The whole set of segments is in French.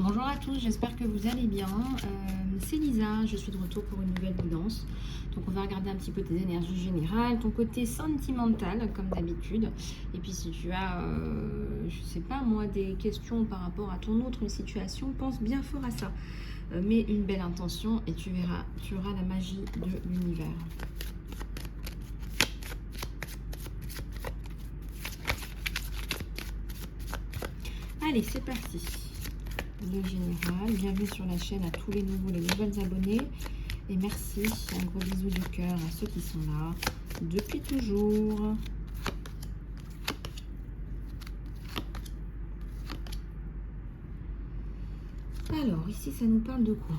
Bonjour à tous, j'espère que vous allez bien. C'est Lisa, je suis de retour pour une nouvelle guidance. Donc on va regarder un petit peu tes énergies générales, ton côté sentimental comme d'habitude. Et puis si tu as, je sais pas moi, des questions par rapport à ton autre situation, pense bien fort à ça. Mets une belle intention et tu verras, tu auras la magie de l'univers. Allez, c'est parti. Le général, bienvenue sur la chaîne à tous les nouveaux, les nouvelles abonnés. Et merci, un gros bisou de cœur à ceux qui sont là depuis toujours. Alors, ici, ça nous parle de quoi?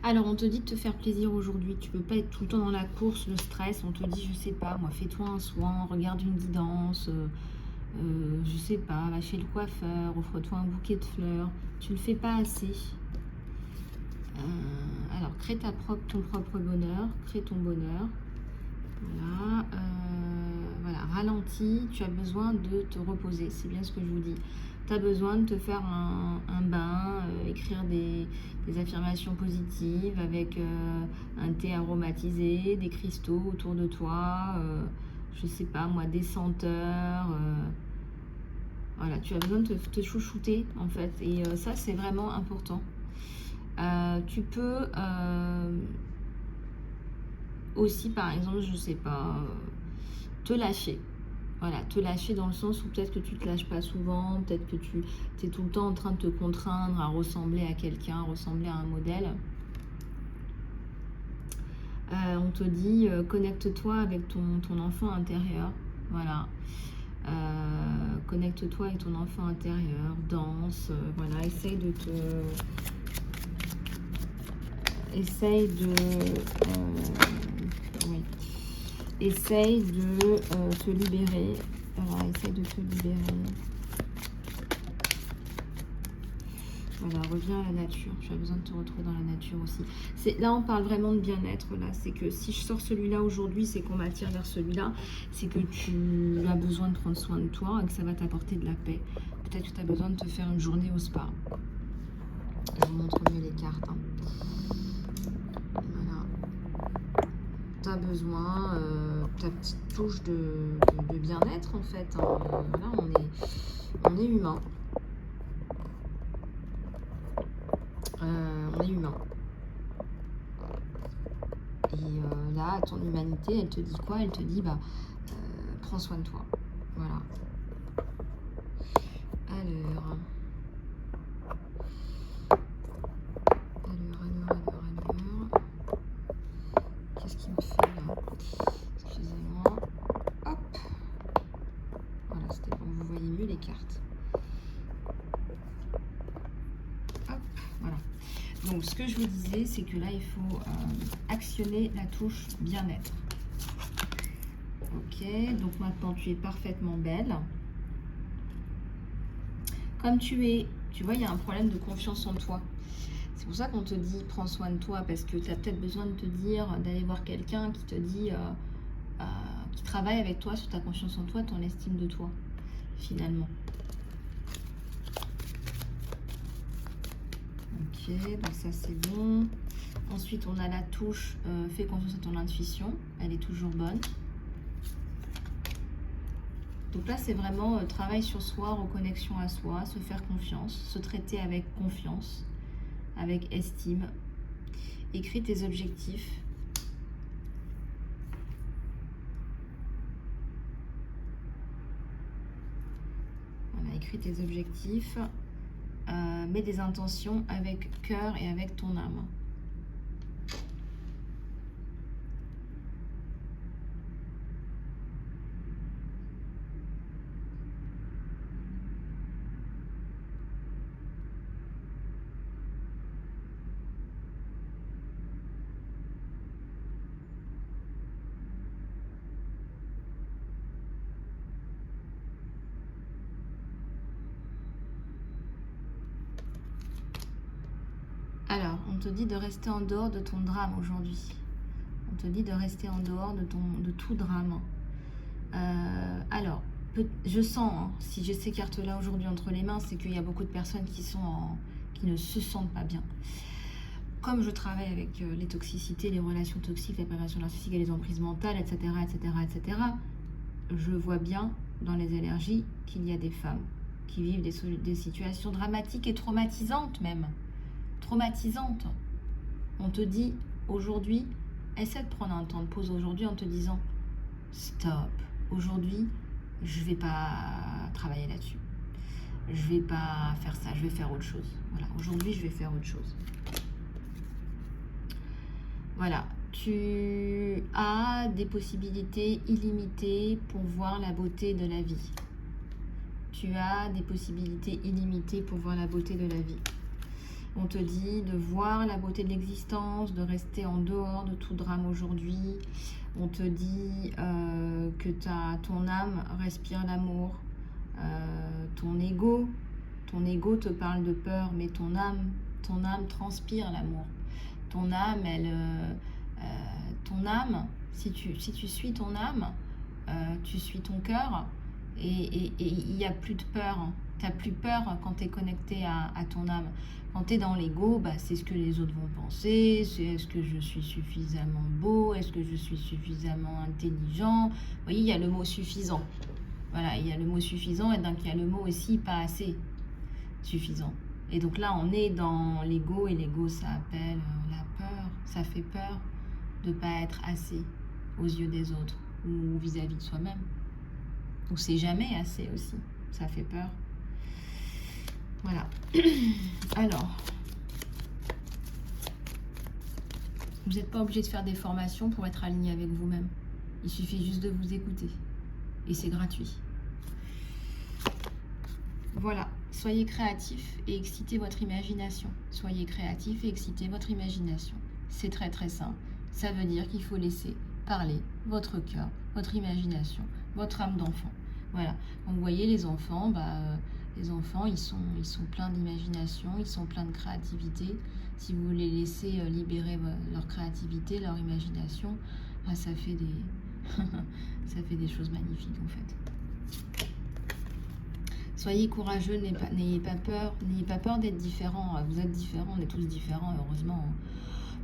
Alors, on te dit de te faire plaisir aujourd'hui. Tu peux pas être tout le temps dans la course, le stress. On te dit, je sais pas, moi, fais-toi un soin, regarde une guidance, je sais pas, va chez le coiffeur, offre-toi un bouquet de fleurs. Tu le fais pas assez. Alors, crée ton propre bonheur, crée ton bonheur. Voilà, voilà, ralentis, tu as besoin de te reposer, c'est bien ce que je vous dis. Tu as besoin de te faire un bain, écrire des affirmations positives avec un thé aromatisé, des cristaux autour de toi, je sais pas moi, des senteurs. Voilà, tu as besoin de te chouchouter en fait, et ça c'est vraiment important. Tu peux aussi, par exemple, je sais pas, te lâcher. Voilà, te lâcher dans le sens où peut-être que tu te lâches pas souvent, peut-être que tu es tout le temps en train de te contraindre à ressembler à quelqu'un, ressembler à un modèle. On te dit, connecte-toi avec ton enfant intérieur. Voilà. Connecte-toi avec ton enfant intérieur, danse, voilà, essaye de te... Essaye de... oui. Essaye de te libérer. Voilà, essaye de te libérer. Voilà, reviens à la nature. Tu as besoin de te retrouver dans la nature aussi. Là, on parle vraiment de bien-être. Là, c'est que si je sors celui-là aujourd'hui, c'est qu'on m'attire vers celui-là. C'est que tu as besoin de prendre soin de toi et que ça va t'apporter de la paix. Peut-être que tu as besoin de te faire une journée au spa. Je vous montre mieux les cartes. Hein. Voilà. Tu as besoin, ta petite touche de bien-être en fait. Hein. Voilà, on est humain. On est humain. Et là, ton humanité, elle te dit quoi? Elle te dit, bah, prends soin de toi. Voilà. Alors. Qu'est-ce qu'il me fait là? Excusez-moi. Hop. Voilà, c'était pour que vous voyez mieux les cartes. Hop, voilà. Donc, ce que je vous disais, c'est que là, il faut actionner la touche bien-être. Ok, donc maintenant, tu es parfaitement belle. Comme tu es, tu vois, il y a un problème de confiance en toi. C'est pour ça qu'on te dit, prends soin de toi, parce que tu as peut-être besoin de te dire, d'aller voir quelqu'un qui te dit, qui travaille avec toi sur ta confiance en toi, ton estime de toi, finalement. Ok, donc ça c'est bon. Ensuite, on a la touche, fais confiance à ton intuition, elle est toujours bonne. Donc là, c'est vraiment travail sur soi, reconnexion à soi, se faire confiance, se traiter avec confiance, avec estime. Écris tes objectifs. Voilà, écris tes objectifs. Mets des intentions avec cœur et avec ton âme. Alors, on te dit de rester en dehors de ton drame aujourd'hui. On te dit de rester en dehors de tout drame. Alors, Je sens, hein, si j'ai ces cartes-là aujourd'hui entre les mains, c'est qu'il y a beaucoup de personnes qui ne se sentent pas bien. Comme je travaille avec les toxicités, les relations toxiques, la prévention narcissique et les emprises mentales, etc., etc., etc., je vois bien dans les énergies qu'il y a des femmes qui vivent des situations dramatiques et traumatisantes même. Traumatisantes. On te dit aujourd'hui, essaie de prendre un temps de pause aujourd'hui en te disant stop, aujourd'hui je vais pas travailler là-dessus. Je vais pas faire ça, je vais faire autre chose. Voilà, aujourd'hui je vais faire autre chose. Voilà, tu as des possibilités illimitées pour voir la beauté de la vie. Tu as des possibilités illimitées pour voir la beauté de la vie. On te dit de voir la beauté de l'existence, de rester en dehors de tout drame aujourd'hui. On te dit que ton âme respire l'amour. Ton ego te parle de peur, mais ton âme transpire l'amour. Ton âme, si tu suis ton âme, tu suis ton cœur, et il n'y a plus de peur. Tu n'as plus peur quand tu es connecté à ton âme. Quand tu es dans l'ego, bah, c'est ce que les autres vont penser, c'est est-ce que je suis suffisamment beau, est-ce que je suis suffisamment intelligent. Vous voyez, il y a le mot suffisant. Voilà, il y a le mot suffisant, et donc il y a le mot aussi pas assez suffisant. Et donc là, on est dans l'ego, et l'ego, ça appelle la peur. Ça fait peur de ne pas être assez aux yeux des autres ou vis-à-vis de soi-même. Ou c'est jamais assez aussi. Ça fait peur. Voilà. Alors, vous n'êtes pas obligé de faire des formations pour être aligné avec vous-même. Il suffit juste de vous écouter. Et c'est gratuit. Voilà. Soyez créatif et excitez votre imagination. Soyez créatif et excitez votre imagination. C'est très très simple. Ça veut dire qu'il faut laisser parler votre cœur, votre imagination, votre âme d'enfant. Voilà. Donc vous voyez, les enfants, ils sont pleins d'imagination, ils sont pleins de créativité. Si vous les laissez libérer leur créativité, leur imagination, ça fait des choses magnifiques en fait. Soyez courageux, n'ayez pas peur d'être différent. Vous êtes différents, on est tous différents, heureusement.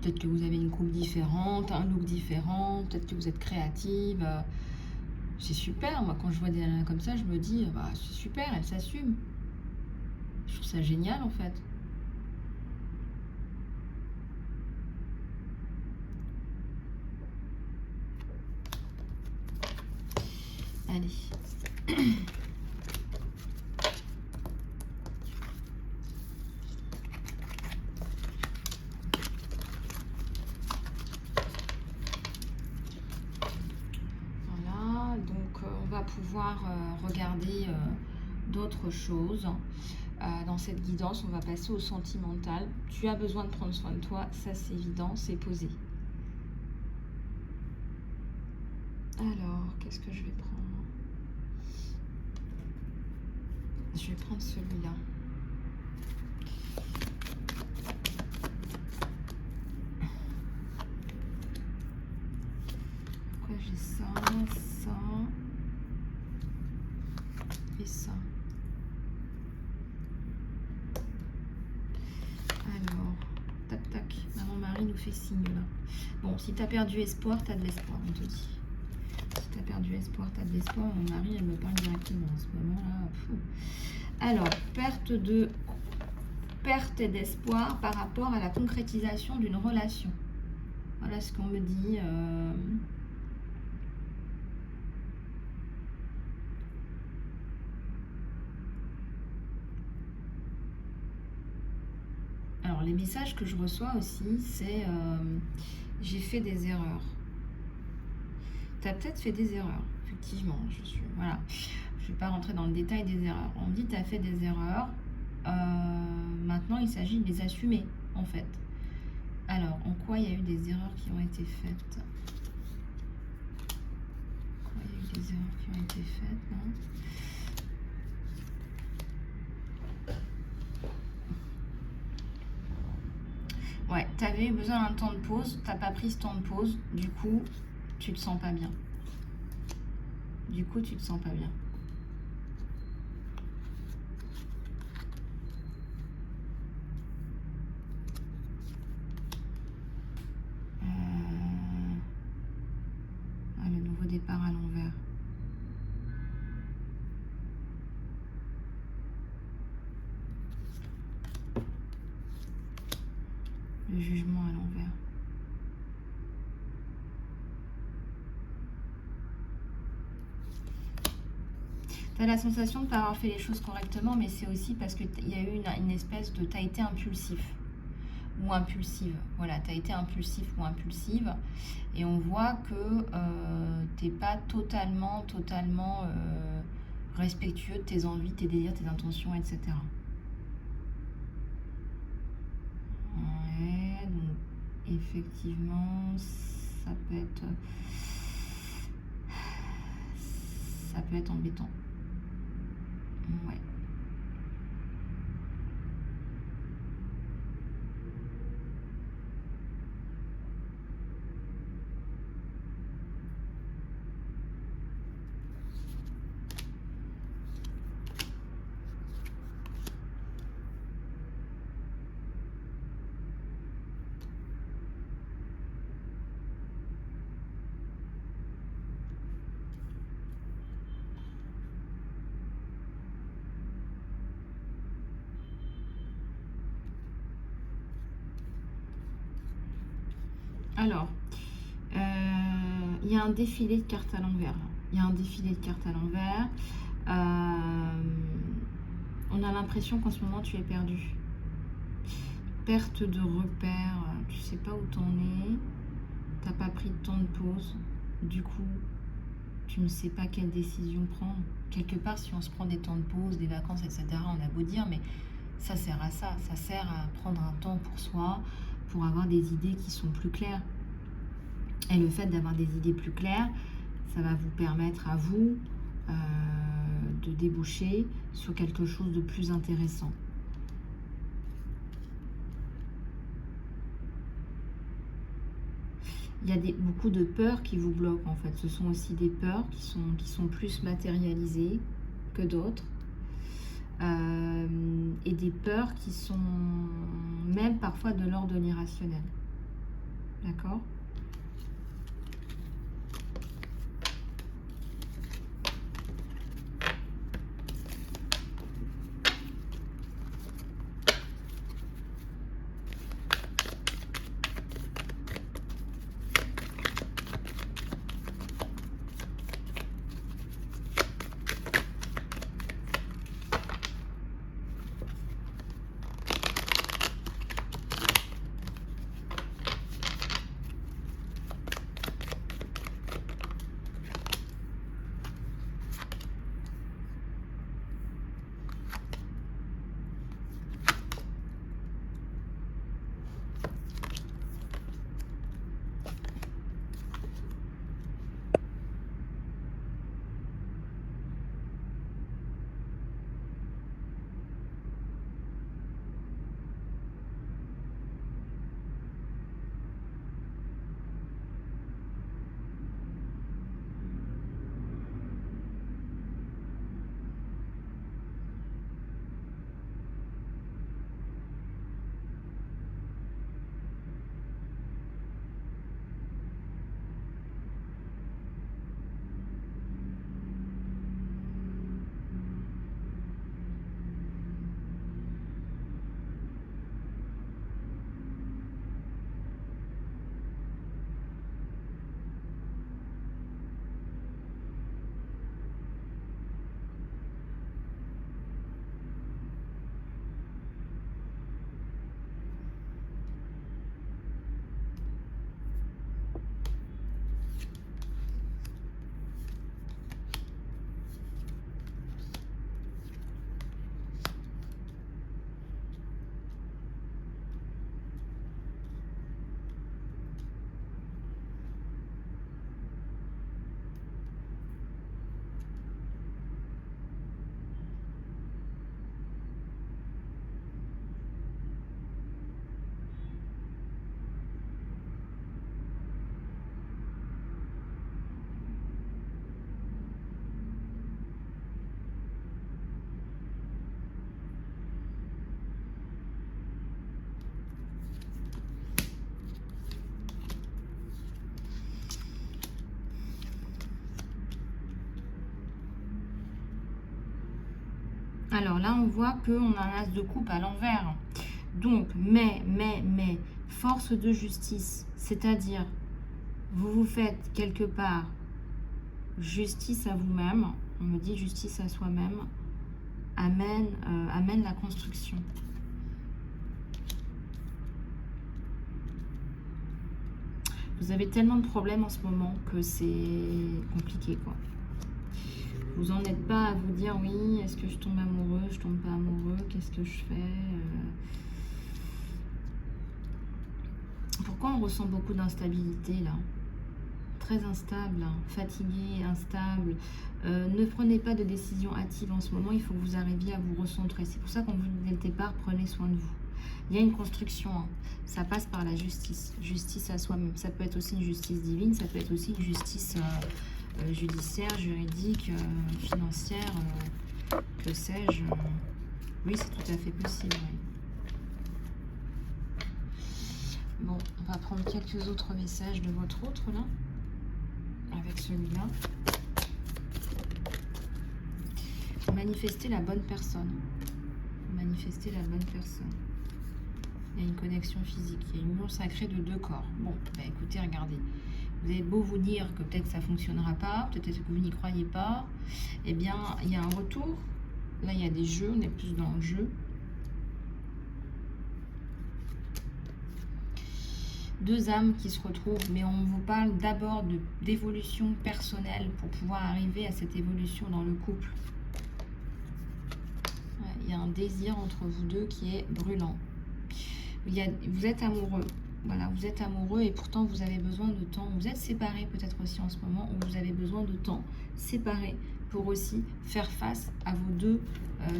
Peut-être que vous avez une coupe différente, un look différent, peut-être que vous êtes créative. C'est super, moi quand je vois des nanas comme ça, je me dis, c'est super, elles s'assument. Je trouve ça génial en fait. Allez. Pouvoir regarder d'autres choses. Dans cette guidance, on va passer au sentimental. Tu as besoin de prendre soin de toi, ça c'est évident, c'est posé. Alors, qu'est-ce que je vais prendre? Je vais prendre celui-là. Pourquoi j'ai ça, et ça? Alors, tac tac, maman Marie nous fait signe là. Bon, si tu as perdu espoir, tu as de l'espoir, on te dit. Si tu as perdu espoir, tu as de l'espoir. Maman Marie, elle me parle directement en ce moment-là. Alors, perte d'espoir par rapport à la concrétisation d'une relation. Voilà ce qu'on me dit. Alors, les messages que je reçois aussi, c'est j'ai fait des erreurs. Tu as peut-être fait des erreurs, effectivement. Voilà. Je ne vais pas rentrer dans le détail des erreurs. On me dit tu as fait des erreurs. Maintenant, il s'agit de les assumer, en fait. Alors, en quoi il y a eu des erreurs qui ont été faites? En quoi il y a eu des erreurs qui ont été faites, non? Ouais, tu avais eu besoin d'un temps de pause, tu n'as pas pris ce temps de pause, du coup, tu te sens pas bien. Du coup, tu te sens pas bien. Le jugement à l'envers. Tu as la sensation de ne pas avoir fait les choses correctement, mais c'est aussi parce qu'il y a eu une espèce de... Tu as été impulsif ou impulsive. Voilà, tu as été impulsif ou impulsive. Et on voit que tu n'es pas totalement respectueux de tes envies, tes désirs, tes intentions, etc. Ouais, donc effectivement, ça peut être embêtant. Ouais. Alors, il y a un défilé de cartes à l'envers. Il y a un défilé de cartes à l'envers. On a l'impression qu'en ce moment, tu es perdu. Perte de repère. Tu sais pas où t'en es. T'as pas pris de temps de pause. Du coup, tu ne sais pas quelle décision prendre. Quelque part, si on se prend des temps de pause, des vacances, etc., on a beau dire, mais ça sert à ça. Ça sert à prendre un temps pour soi, pour avoir des idées qui sont plus claires. Et le fait d'avoir des idées plus claires, ça va vous permettre à vous de déboucher sur quelque chose de plus intéressant. Il y a beaucoup de peurs qui vous bloquent en fait. Ce sont aussi des peurs qui sont plus matérialisées que d'autres. Et des peurs qui sont même parfois de l'ordre de l'irrationnel. D'accord ? Alors là, on voit qu'on a un as de coupe à l'envers. Donc, mais, force de justice, c'est-à-dire, vous vous faites quelque part justice à vous-même, on me dit justice à soi-même, amène la construction. Vous avez tellement de problèmes en ce moment que c'est compliqué, quoi. Vous n'en êtes pas à vous dire, oui, est-ce que je tombe amoureux, je tombe pas amoureux, qu'est-ce que je fais Pourquoi on ressent beaucoup d'instabilité, là? Très instable, hein, fatigué, instable. Ne prenez pas de décision hâtive en ce moment, il faut que vous arriviez à vous recentrer. C'est pour ça qu'on vous dit dès le départ, prenez soin de vous. Il y a une construction, hein. Ça passe par la justice, justice à soi-même. Ça peut être aussi une justice divine, ça peut être aussi une justice judiciaire, juridique, financière, que sais-je. Oui, c'est tout à fait possible. Oui. Bon, on va prendre quelques autres messages de votre autre, là, avec celui-là. Manifestez la bonne personne. Manifestez la bonne personne. Il y a une connexion physique, il y a une union sacrée de deux corps. Bon, bah écoutez, regardez. Vous avez beau vous dire que peut-être ça ne fonctionnera pas, peut-être que vous n'y croyez pas. Eh bien, il y a un retour. Là, il y a des jeux, on est plus dans le jeu. Deux âmes qui se retrouvent, mais on vous parle d'abord d'évolution personnelle pour pouvoir arriver à cette évolution dans le couple. Ouais, il y a un désir entre vous deux qui est brûlant. Vous êtes amoureux, voilà, vous êtes amoureux et pourtant vous avez besoin de temps. Vous êtes séparés peut-être aussi en ce moment où vous avez besoin de temps séparés pour aussi faire face à vos deux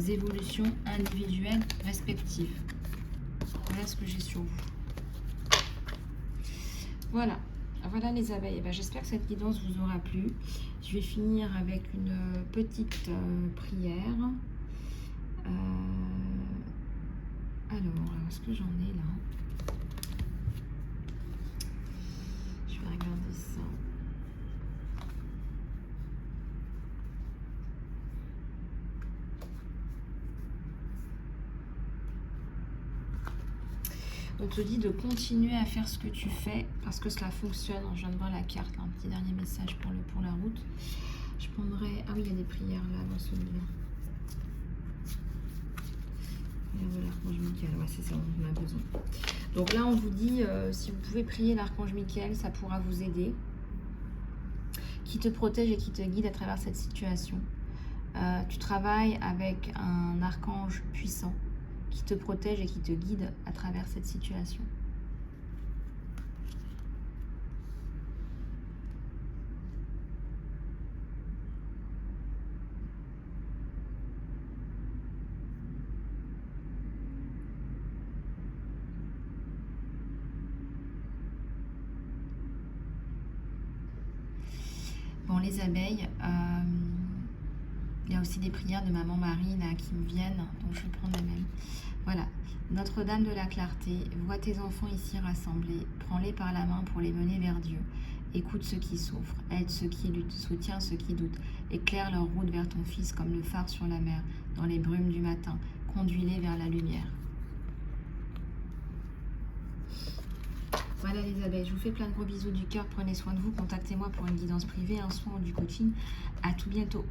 évolutions individuelles respectives. Voilà ce que j'ai sur vous. Voilà, voilà les abeilles. Eh ben, j'espère que cette guidance vous aura plu. Je vais finir avec une petite prière. Alors, est-ce que j'en ai là? Je vais regarder ça. On te dit de continuer à faire ce que tu fais parce que cela fonctionne. Je viens de voir la carte, là, un petit dernier message pour la route. Je prendrai... Ah oui, il y a des prières là dans celui-là. Voilà, l'archange Michael, ouais, c'est ça, on en a besoin. Donc là, on vous dit, si vous pouvez prier l'archange Michael, ça pourra vous aider. Qui te protège et qui te guide à travers cette situation. Tu travailles avec un archange puissant qui te protège et qui te guide à travers cette situation. Bon, les abeilles, il y a aussi des prières de Maman Marie là, qui me viennent, donc je vais prendre la même. Voilà, Notre-Dame de la Clarté, vois tes enfants ici rassemblés, prends-les par la main pour les mener vers Dieu. Écoute ceux qui souffrent, aide ceux qui luttent, soutiens ceux qui doutent, éclaire leur route vers ton Fils comme le phare sur la mer, dans les brumes du matin, conduis-les vers la lumière. Voilà les abeilles, je vous fais plein de gros bisous du cœur, prenez soin de vous, contactez-moi pour une guidance privée, un soin ou du coaching. À tout bientôt.